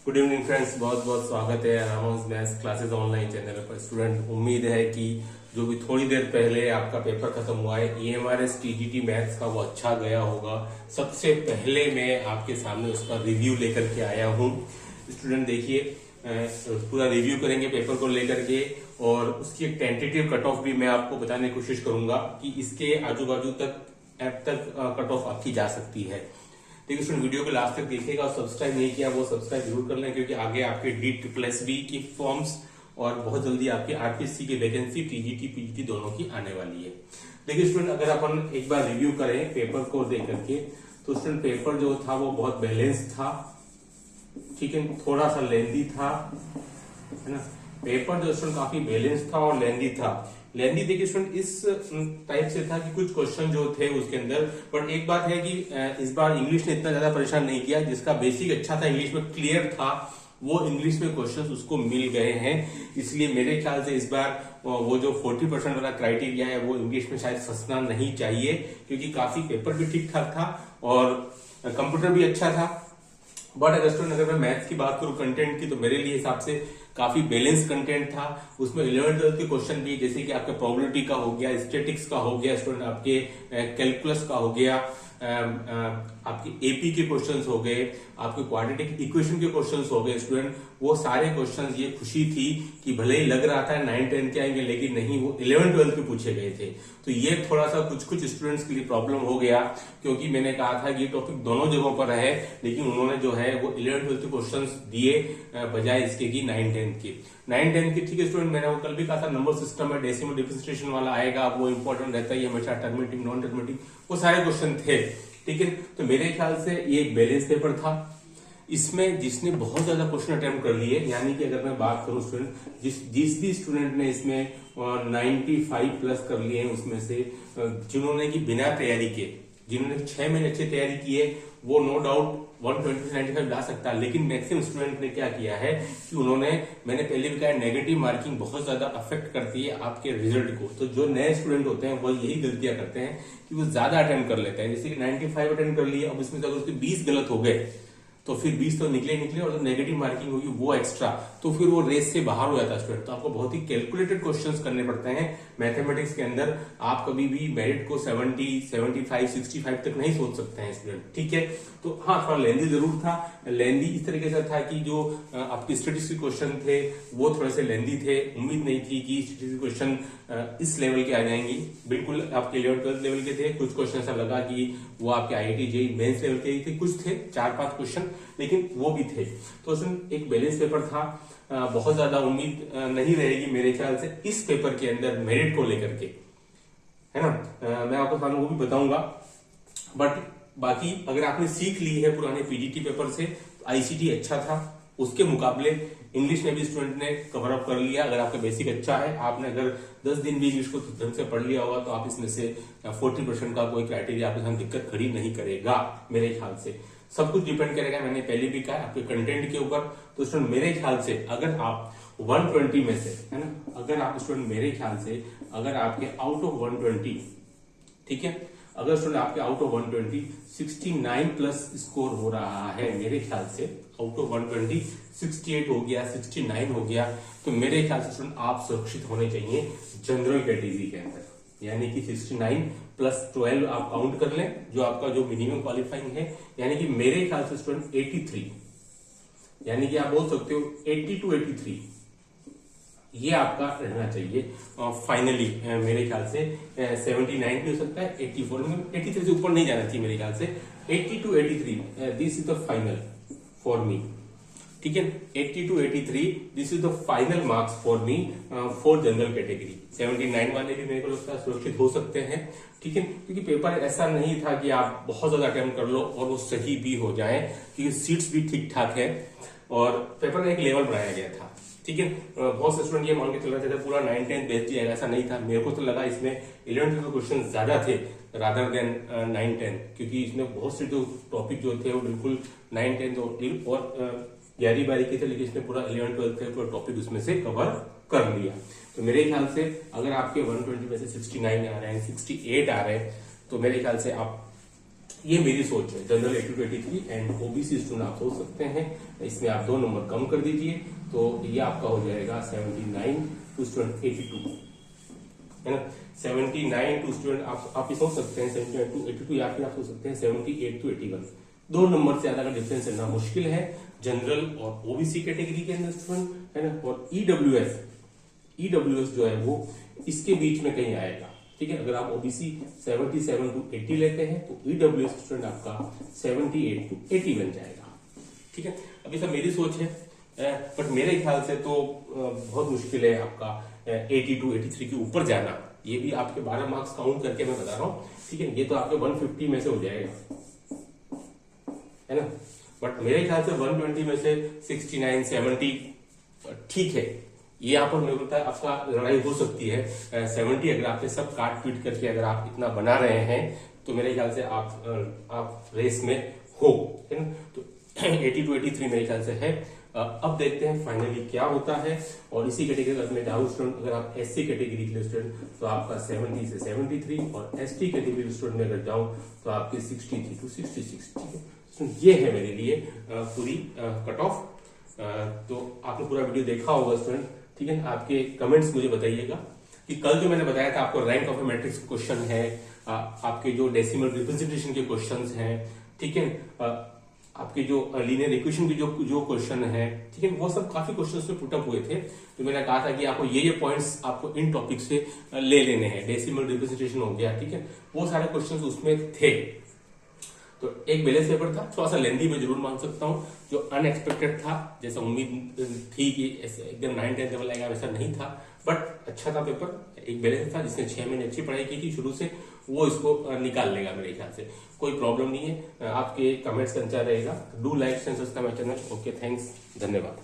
Good evening friends, बहुत बहुत स्वागत है Ramos maths classes online channel पर। स्टूडेंट, उम्मीद है कि जो भी थोड़ी देर पहले आपका पेपर खत्म हुआ है EMRS TGT मैथ्स का, वो अच्छा गया होगा। सबसे पहले मैं आपके सामने उसका रिव्यू लेकर के आया हूँ। स्टूडेंट देखिए, पूरा रिव्यू करेंगे पेपर को लेकर के, और उसकी एक टेंटेटिव कट ऑफ भी मैं आपको बताने की कोशिश करूंगा कि इसके आजू बाजू तक ऐप तक कट ऑफ आपकी जा सकती है। देखिए स्टूडेंट, वीडियो को लास्ट तक देखिएगा और सब्सक्राइब नहीं किया वो सब्सक्राइब जरूर कर लें, क्योंकि आगे आपके DSSB की फॉर्म्स और बहुत जल्दी आपकी RPSC की वैकेंसी TGT PGT दोनों की आने वाली है। देखिए स्टूडेंट, अगर अपन एक बार रिव्यू करें पेपर को देख करके, तो स्टूडेंट पेपर जो था वो बहुत बैलेंस था, ठीक है, थोड़ा सा लेंदी था, है ना। पेपर जो स्टूडेंट काफी बैलेंस था और लेंदी था। लेंदी देखिए स्टूडेंट इस टाइप से था कि कुछ क्वेश्चन जो थे उसके अंदर, बट एक बात है कि इस बार इंग्लिश ने इतना ज्यादा परेशान नहीं किया। जिसका बेसिक अच्छा था, इंग्लिश में क्लियर था, वो इंग्लिश में क्वेश्चंस उसको मिल गए हैं। इसलिए मेरे ख्याल से इस बार वो जो 40% वाला क्राइटेरिया है वो इंग्लिश में शायद फंसना नहीं चाहिए, क्योंकि काफी पेपर भी ठीक ठाक था और कंप्यूटर भी अच्छा था। बट अगर स्टूडेंट, अगर मैं मैथ्स की बात करूं कंटेंट की, तो मेरे लिए हिसाब से काफी बैलेंस कंटेंट था। उसमें 11th-12th के क्वेश्चन भी, जैसे कि आपके प्रोबेबिलिटी का हो गया, स्टैटिक्स का हो गया, स्टूडेंट आपके कैलकुलस का हो गया, आपके AP के क्वेश्चंस हो गए, आपके क्वाड्रेटिक इक्वेशन के क्वेश्चंस हो गए। स्टूडेंट वो सारे क्वेश्चंस, ये खुशी थी कि भले ही लग रहा था 9-10 के आएंगे, लेकिन नहीं, वो 11-12 के पूछे गए थे। तो ये थोड़ा सा कुछ स्टूडेंट्स के लिए प्रॉब्लम हो गया, क्योंकि मैंने कहा था कि ये टॉपिक दोनों जगहों पर है, लेकिन उन्होंने जो है वो 11-12 के क्वेश्चन दिए बजाय इसके की 9-10 के। 9-10 की, ठीक है स्टूडेंट, मैंने वो कल भी कहा था, नंबर सिस्टम में डेसिमल डिफरेंशिएशन वाला आएगा, वो इंपॉर्टेंट रहता है हमेशा, टर्मेटिव नॉन टर्मेटिव, वो सारे क्वेश्चन थे, ठीक है। तो मेरे ख्याल से ये एक बैलेंस पेपर था। इसमें जिसने बहुत ज्यादा क्वेश्चन अटेम्प्ट कर लिए, यानी कि अगर मैं बात करूं स्टूडेंट, जिस भी स्टूडेंट ने इसमें 95 प्लस कर लिए हैं, उसमें से जिन्होंने की बिना तैयारी के, जिन्होंने 6 महीने अच्छी तैयारी की है, वो नो डाउट 120 से 95 ला सकता है। लेकिन मैक्सिमम स्टूडेंट ने क्या किया है कि उन्होंने, मैंने पहले भी कहा, नेगेटिव मार्किंग बहुत ज्यादा अफेक्ट करती है आपके रिजल्ट को। तो जो नए स्टूडेंट होते हैं वो यही गलतियां करते हैं कि वो ज्यादा अटेम्प्ट कर लेते हैं। जैसे कि 95 अटेम्प्ट कर लिए, अब इसमें अगर उसके 20 गलत हो गए तो फिर 20 तो निकले, और जो नेगेटिव मार्किंग होगी वो एक्स्ट्रा, तो फिर वो रेस से बाहर हो जाता है स्टूडेंट। तो आपको बहुत ही कैलकुलेटेड क्वेश्चंस करने पड़ते हैं मैथमेटिक्स के अंदर। आप कभी भी मेरिट को 70, 75, 65 तक नहीं सोच सकते हैं स्टूडेंट, ठीक है। तो हाँ, थोड़ा लेंदी जरूर था। लेंदी इस तरीके से था कि जो आपके स्टैटिस्टिक्स क्वेश्चन थे वो थोड़े से लेंदी थे। उम्मीद नहीं थी कि स्टैटिस्टिक्स क्वेश्चन इस लेवल के आ जाएंगे। बिल्कुल आपके 11th-12th लेवल के थे। कुछ क्वेश्चन ऐसा लगा कि वो आपके IIT JEE मेंस लेवल के ही थे, कुछ थे 4-5 क्वेश्चन, लेकिन वो भी थे। तो उसमें एक बैलेंस पेपर था। बहुत ज्यादा उम्मीद नहीं रहेगी मेरे ख्याल से इस पेपर के अंदर मेरिट को लेकर के, है ना। मैं आपको सामने वो भी बताऊंगा। बट बाकी अगर आपने सीख ली है पुराने PGT पेपर से, तो ICT अच्छा था। उसके मुकाबले इंग्लिश में भी स्टूडेंट ने कवर अप कर लिया। अगर आपका बेसिक अच्छा है, आपने अगर 10 दिन भी इंग्लिश को ढंग से पढ़ लिया होगा, तो आप इसमें से 40% का कोई क्राइटेरिया आपके साथ दिक्कत खड़ी नहीं करेगा मेरे ख्याल से। सब कुछ डिपेंड करेगा, मैंने पहले भी कहा, आपके कंटेंट के ऊपर। तो स्टूडेंट मेरे ख्याल से अगर आप 120 में से, है ना, अगर आप स्टूडेंट मेरे ख्याल से अगर आपके आउट ऑफ 120, ठीक है, अगर स्टूडेंट आपके आउट ऑफ 120 69 प्लस स्कोर हो रहा है, मेरे ख्याल से आउट ऑफ 120 68 हो गया, 69 हो गया, तो मेरे ख्याल से स्टूडेंट आप सुरक्षित होने चाहिए जनरल कैटेगरी के अंदर। यानी कि 69 प्लस 12 आप काउंट कर लें, जो आपका जो मिनिमम क्वालिफाइंग है। यानी कि मेरे ख्याल से स्टूडेंट 83, यानी कि आप बोल सकते हो 80 to 83, ये आपका रहना चाहिए फाइनली। मेरे ख्याल से 79 भी हो सकता है, 84 में, 83 से ऊपर नहीं जाना चाहिए मेरे ख्याल से। 80 to 83 this is the final for me, ठीक है। 80 to 83 this is the final marks for me for general category. 79 वाले भी मेरे को लगता है सुरक्षित हो सकते हैं, ठीक है, क्योंकि पेपर ऐसा नहीं था कि आप बहुत ज्यादा अटेम्प्ट कर लो और वो सही भी हो जाए, क्योंकि सीट्स भी ठीक ठाक है और पेपर का एक लेवल बनाया गया था, ठीक है। बहुत से स्टूडेंट ये मान के चल रहे थे पूरा 9-10 बेस्ट जाएगा, ऐसा नहीं था। मेरे को तो लगा इसमें 11th के क्वेश्चन ज्यादा थे रादर देन 9-10, क्योंकि इसमें बहुत से जो टॉपिक जो थे वो बिल्कुल 9-10 और 11 के थे, लेकिन इसने पूरा 11th-12th का पूरा टॉपिक उसमें से कवर कर लिया। तो मेरे ख्याल से अगर आपके 120 में से 69 आ रहे हैं, 68 आ रहे हैं, तो मेरे ख्याल से आप ये मेरी सोच है। General 80 to 83 and OBC student आप सोच सकते हैं, इसमें आप 2 नंबर कम कर दीजिए तो ये आपका हो जाएगा 79 टू स्टूडेंट 82, है ना। 79 टू स्टूडेंट आप ये सोच सकते हैं 79 टू 82, या फिर आप सोच सकते हैं 78 टू 81। 2 नंबर से ज्यादा का डिफरेंस लेना मुश्किल है जनरल और ओबीसी कैटेगरी के अंदर स्टूडेंट, है ना। और ईडब्ल्यूएस जो है वो इसके बीच में कहीं आएगा, ठीक है। अगर आप ओबीसी 77 टू 80 लेते हैं तो ईडब्ल्यूएस स्टूडेंट आपका 78 टू 80 बन जाएगा, ठीक है। अभी सब मेरी सोच है, बट मेरे ख्याल से तो बहुत मुश्किल है आपका 80 टू 83 के ऊपर जाना। ये भी आपके 12 मार्क्स काउंट करके मैं बता रहा हूँ, ठीक है। ये तो आपके 150 में से हो जाएगा, है ना। बट मेरे ख्याल से 120 में से 69 70 ठीक है। ये यहाँ पर मेरे को लगता है आपका लड़ाई हो सकती है। 70 अगर आपने सब काट पीट करके अगर आप इतना बना रहे हैं तो मेरे ख्याल से आप रेस में हो, है ना। तो 80 टू 83 मेरे ख्याल से है। अब देखते हैं फाइनली क्या होता है। और इसी कैटेगरी में डाउन स्टूडेंट, अगर आप एससी कैटेगरी के स्टूडेंट तो आपका 70 से 73, और एसटी कैटेगरी स्टूडेंट में अगर जाऊं तो आपकी 63 टू 66, ठीक है। तो ये है मेरे लिए पूरी कट ऑफ। तो आपने पूरा वीडियो देखा होगा स्टूडेंट, ठीक है। आपके कमेंट्स मुझे बताइएगा कि कल जो मैंने बताया था आपको रैंक ऑफ मैट्रिक्स क्वेश्चन है, आपके जो डेसिमल रिप्रेजेंटेशन के क्वेश्चंस हैं, ठीक है, आपके जो लीनियर इक्वेशन के जो क्वेश्चन है, ठीक है, वो सब काफी क्वेश्चन में पुट अप हुए थे। तो मैंने कहा था कि आपको ये पॉइंट्स आपको इन टॉपिक से ले लेने हैं। डेसिमल रिप्रेजेंटेशन हो गया, ठीक है, वो सारे क्वेश्चन उसमें थे। तो एक बैलेंस पेपर था, थोड़ा सा लेंथी मैं जरूर मान सकता हूँ, जो अनएक्सपेक्टेड था, जैसा उम्मीद थी कि एकदम 9-10 लेवल आएगा वैसा नहीं था, बट अच्छा था पेपर। एक बैलेंस था, जिसने 6 महीने अच्छी पढ़ाई की थी शुरू से, वो इसको निकाल लेगा मेरे ख्याल से, कोई प्रॉब्लम नहीं है। आपके कमेंट्स का इंतजार रहेगा। Do like and subscribe my channel. Okay, thanks, धन्यवाद।